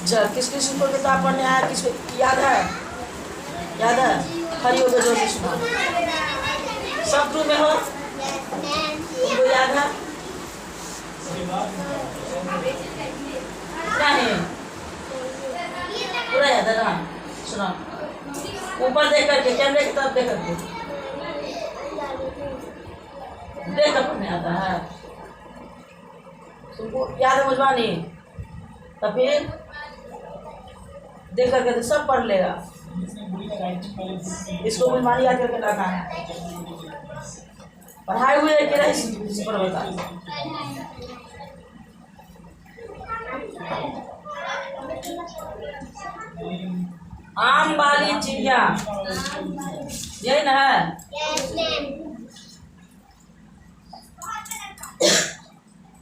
किस किस को किताब पढ़ने आया, किसको याद है? याद है? खड़ी होकर जोर से सुना। सब टू में हो? तुमको याद है? नहीं पूरा याद है ना? सुना ऊपर देख करके, कैमरे की तरफ देख करके देख कर पढ़ने आता है। तुमको याद है मुझवानी? तो फिर देख करके तो सब पढ़ लेगा। इसको मुझवानी याद करके लाना है। पढ़ाए हुए कि नहीं पर बता। आम वाली चिड़िया, यही ना है?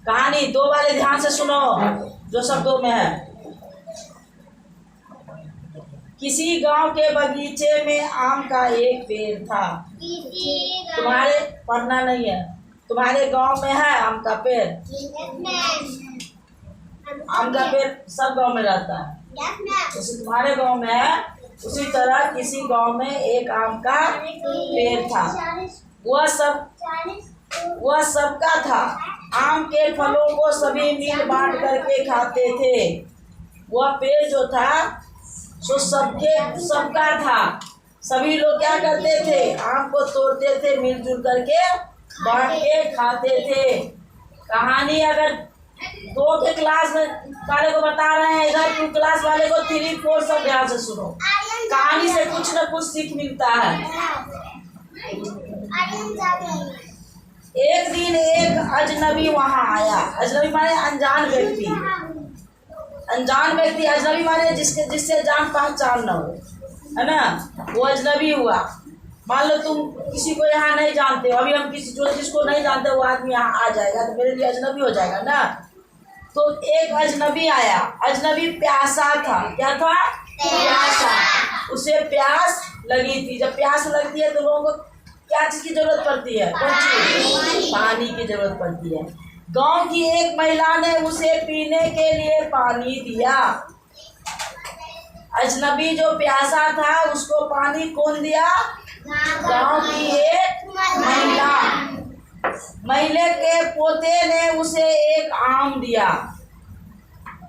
कहानी दो वाले ध्यान से सुनो, जो शब्दों में है। किसी गांव के बगीचे में आम का एक पेड़ था। तुम्हारे पढ़ना नहीं है, तुम्हारे गांव में है आम का पेड़? आम का पेड़ सब गांव में रहता है। जैसे तुम्हारे गांव में है, उसी तरह किसी गांव में एक आम का पेड़ था। वह सबका था। आम के फलों को सभी मिल बांट करके खाते थे। वह पेड़ जो था सो सबका था। सभी लोग क्या करते थे? आम को तोड़ते थे, मिलजुल करके बांट के खाते थे। कहानी अगर 2 के क्लास वाले को बता रहे हैं, इधर 2 क्लास वाले को 3, 4 सब ध्यान से सुनो। कहानी से कुछ न कुछ सीख मिलता है। एक दिन एक अजनबी वहां आया। अजनबी माने अनजान व्यक्ति। अनजान व्यक्ति, अजनबी माने जिससे जान पहचान न हो, है ना? वो अजनबी हुआ। मान लो तुम किसी को यहाँ नहीं जानते हो, अभी हम जिसको नहीं जानते वो आदमी यहाँ आ जाएगा तो मेरे लिए अजनबी हो जाएगा ना। तो एक अजनबी आया। अजनबी प्यासा था। क्या था? प्यासा। उसे प्यास लगी थी। जब प्यास लगती है तो लोगों को क्या चीज की जरूरत पड़ती है? पानी की जरूरत पड़ती है। गांव की एक महिला ने उसे पीने के लिए पानी दिया। अजनबी जो प्यासा था उसको पानी कौन दिया? गांव की एक महिला। महिला के पोते ने उसे एक आम दिया।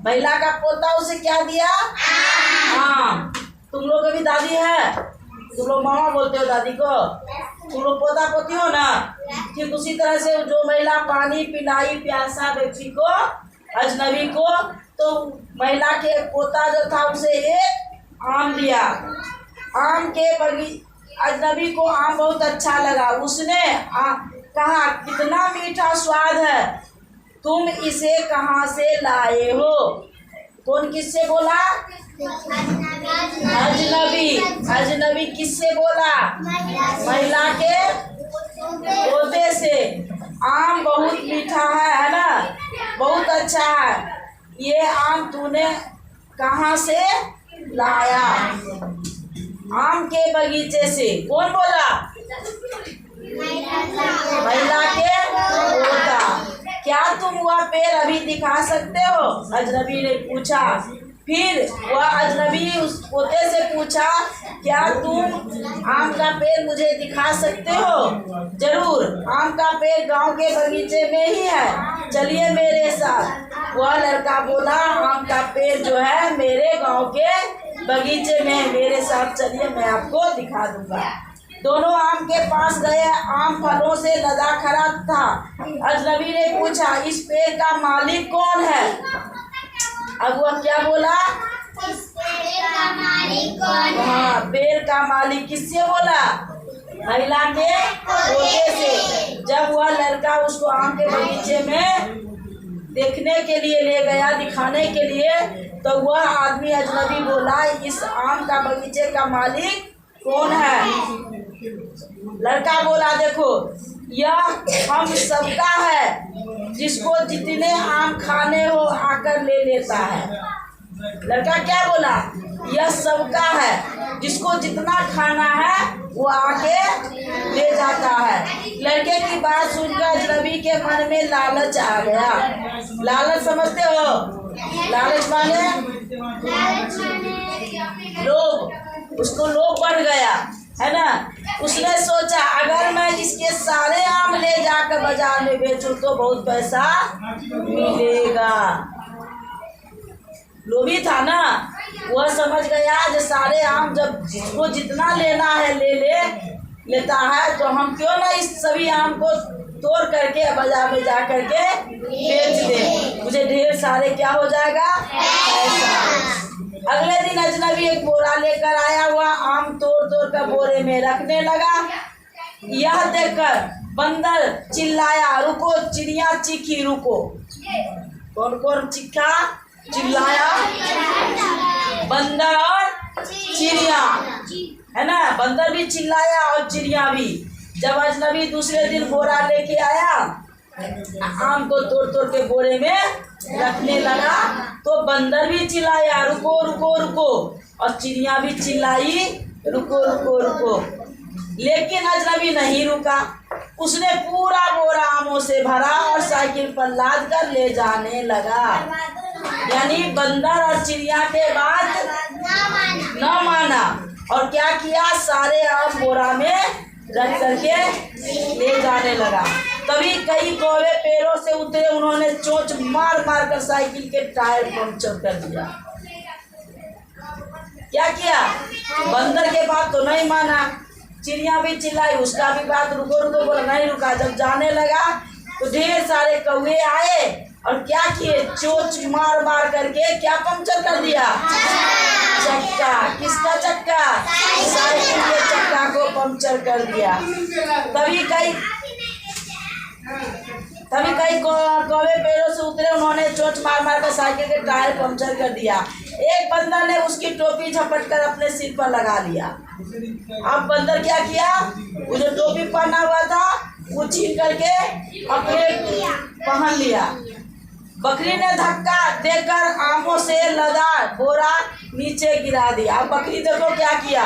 महिला का पोता उसे क्या दिया? आम। तुम लोग की भी दादी है, तुम लोग मामा बोलते हो दादी को, तुम लोग पोता पोती हो ना। ठीक उसी तरह से जो महिला पानी पिलाई प्यासा व्यक्ति को, अजनबी को, तो महिला के पोता जो था उसे एक आम दिया। आम के अजनबी को आम बहुत अच्छा लगा। उसने कहा कितना मीठा स्वाद है, तुम इसे कहाँ से लाए हो? कौन किससे बोला? अजनबी। अजनबी किससे बोला? महिला के पोते से। आम बहुत मीठा है ना? बहुत अच्छा है। ये आम तूने कहाँ से लाया? आम के बगीचे से। कौन बोला? महिला के पोता। क्या तुम वह पेड़ अभी दिखा सकते हो? अजनबी ने पूछा। फिर वह अजनबी उस पोते से पूछा, क्या तुम आम का पेड़ मुझे दिखा सकते हो? जरूर, आम का पेड़ गांव के बगीचे में ही है, चलिए मेरे साथ। वह लड़का बोला, आम का पेड़ जो है मेरे गांव के बगीचे में है, मेरे साथ चलिए मैं आपको दिखा दूंगा। दोनों आम के पास गए। आम फलों से लदा खड़ा था। अजनबी ने पूछा, इस पेड़ का मालिक कौन है? अब वह क्या बोला? इस पेड़ का मालिक कौन है? हाँ, पेड़ का मालिक किससे बोला? महिला के पोते से। जब वह लड़का उसको आम के बगीचे में देखने के लिए ले गया, दिखाने के लिए, तो वह आदमी अजनबी बोला, इस आम का बगीचे का मालिक कौन है? लड़का बोला, देखो यह हम सबका है, जिसको जितने आम खाने हो आकर ले लेता है। लड़का क्या बोला? यह सबका है, जिसको जितना खाना है वो आके ले जाता है। लड़के की बात सुनकर अजनबी के मन में लालच आ गया। लालच समझते हो? लालच माने लोभ, उसको लोभ बढ़ गया, है ना। उसने सोचा अगर मैं इसके सारे आम ले जाकर बाजार में बेचूं तो बहुत पैसा मिलेगा। लोभी था ना, वह समझ गया जो सारे आम जब जिसको जितना लेना है लेता है तो हम क्यों ना इस सभी आम को तोड़ करके बाजार में जा करके बेच दे, मुझे ढेर सारे क्या हो जाएगा पैसा। अगले दिन अजनबी एक बोरा लेकर आया, हुआ आम तोड़ कर बोरे में रखने लगा। यह देखकर बंदर चिल्लाया, रुको चिड़िया चीखी, रुको। कौन कौन चीखा चिल्लाया? बंदर और चिड़िया, है ना। बंदर भी चिल्लाया और चिड़िया भी। जब अजनबी दूसरे दिन बोरा लेके आया, आम को तोड़ के बोरे में रखने लगा, तो बंदर भी चिल्लाया, रुको रुको रुको, और चिड़िया भी चिल्लाई, रुको रुको रुको। लेकिन अजनबी नहीं रुका, उसने पूरा बोरा आमों से भरा और साइकिल पर लाद कर ले जाने लगा। यानी बंदर और चिड़िया के बात न माना और क्या किया, सारे आम बोरा में रख करके ले जाने लगा। तभी कई कौवे पेड़ों से उतरे, उन्होंने चोंच मार मार कर साइकिल के टायर पंक्चर कर दिया। क्या किया? बंदर के बात तो नहीं माना, चिड़िया भी चिल्लाई, उसका भी बात रुको रुको बोला, नहीं रुका। जब जाने लगा तो ढेर सारे कौवे आए और क्या किए, चोंच मार मार करके क्या पंक्चर कर दिया, चक्का। किसका चक्का? साइकिल के चक्का को पंक्चर कर दिया। तभी कई कौवे पेड़ों से उतरे, उन्होंने चोंच मार मार कर साइकिल के टायर पंक्चर कर दिया। एक बंदर ने उसकी टोपी झपट कर अपने सिर पर लगा लिया। अब बंदर क्या किया, वो जो टोपी पहना हुआ था वो छीन करके अपने पहन लिया। बकरी ने धक्का देकर आमों से लदा बोरा नीचे गिरा दिया। अब बकरी देखो क्या किया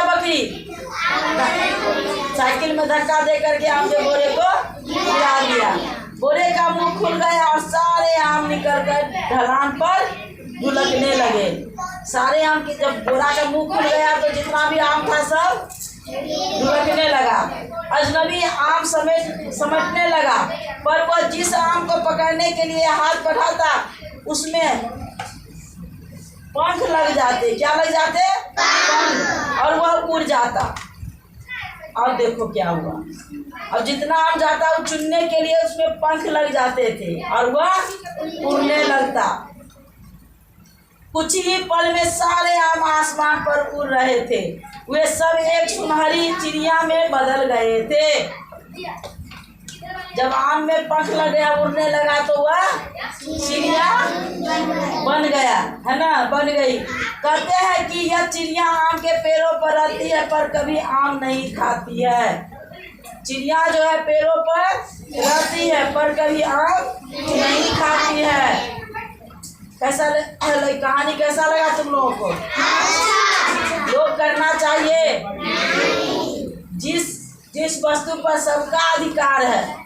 बकरी, साइकिल में धक्का दे करके आम के बोरे को गिरा दिया। बोरे का मुंह खुल गया और सारे आम निकल कर ढलान पर ढुलकने लगे। सारे आम की जब बोरा का मुंह खुल गया तो जितना भी आम था सब ढुलकने लगा। अजनबी आम समेटने लगा, पर वह जिस आम को पकड़ने के लिए हाथ बढ़ाता उसमें पंख लग जाते। क्या लग जाते? पंख, और वह उड़ जाता। और देखो क्या हुआ, अब जितना आम जाता वो चुनने के लिए उसमें पंख लग जाते थे और वह उड़ने लगता। कुछ ही पल में सारे आम आसमान पर उड़ रहे थे, वे सब एक सुनहरी चिड़िया में बदल गए थे। जब आम में पंख लग गया, उड़ने लगा, तो वह चिड़िया बन गया, है ना, बन गई। कहते हैं कि यह चिड़िया आम के पेड़ों पर रहती है पर कभी आम नहीं खाती है। चिड़िया जो है पेड़ों पर रहती है पर कभी आम नहीं खाती है। कैसा कहानी कैसा लगा तुम लोगों को? लोग करना चाहिए। जिस वस्तु पर सबका अधिकार है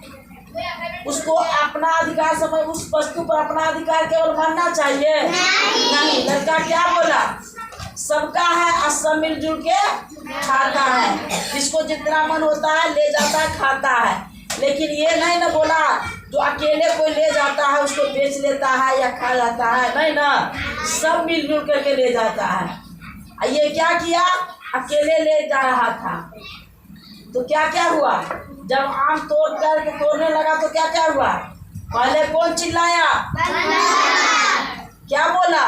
उसको अपना अधिकार समझ, उस वस्तु पर अपना अधिकार केवल मानना चाहिए नहीं। लड़का क्या बोला? सबका है और सब मिलजुल के खाता है, जिसको जितना मन होता है ले जाता है खाता है। लेकिन ये नहीं ना बोला जो अकेले कोई ले जाता है उसको बेच लेता है या खा जाता है, नहीं ना, सब मिलजुल करके ले जाता है। ये क्या किया, अकेले ले जा रहा था तो क्या क्या हुआ, जब आम तोड़ने लगा तो क्या क्या हुआ, पहले कौन चिल्लाया, क्या बोला,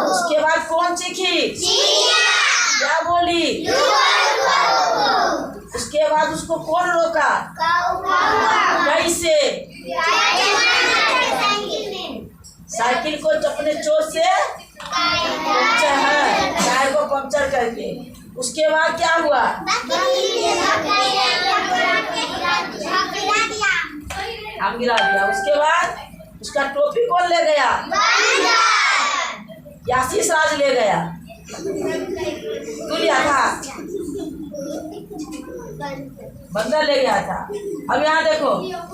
उसके बाद कौन चीखी, क्या बोली, उसके बाद उसको कौन रोका, कैसे, साइकिल को अपने चोट से टायर को पंक्चर करके। उसके बाद क्या हुआ, हम गिरा दिया। उसके बाद उसका टोपी कौन ले गया, यासीस राज ले गया, तू लिया था, बंदर ले गया था। अब यहाँ देखो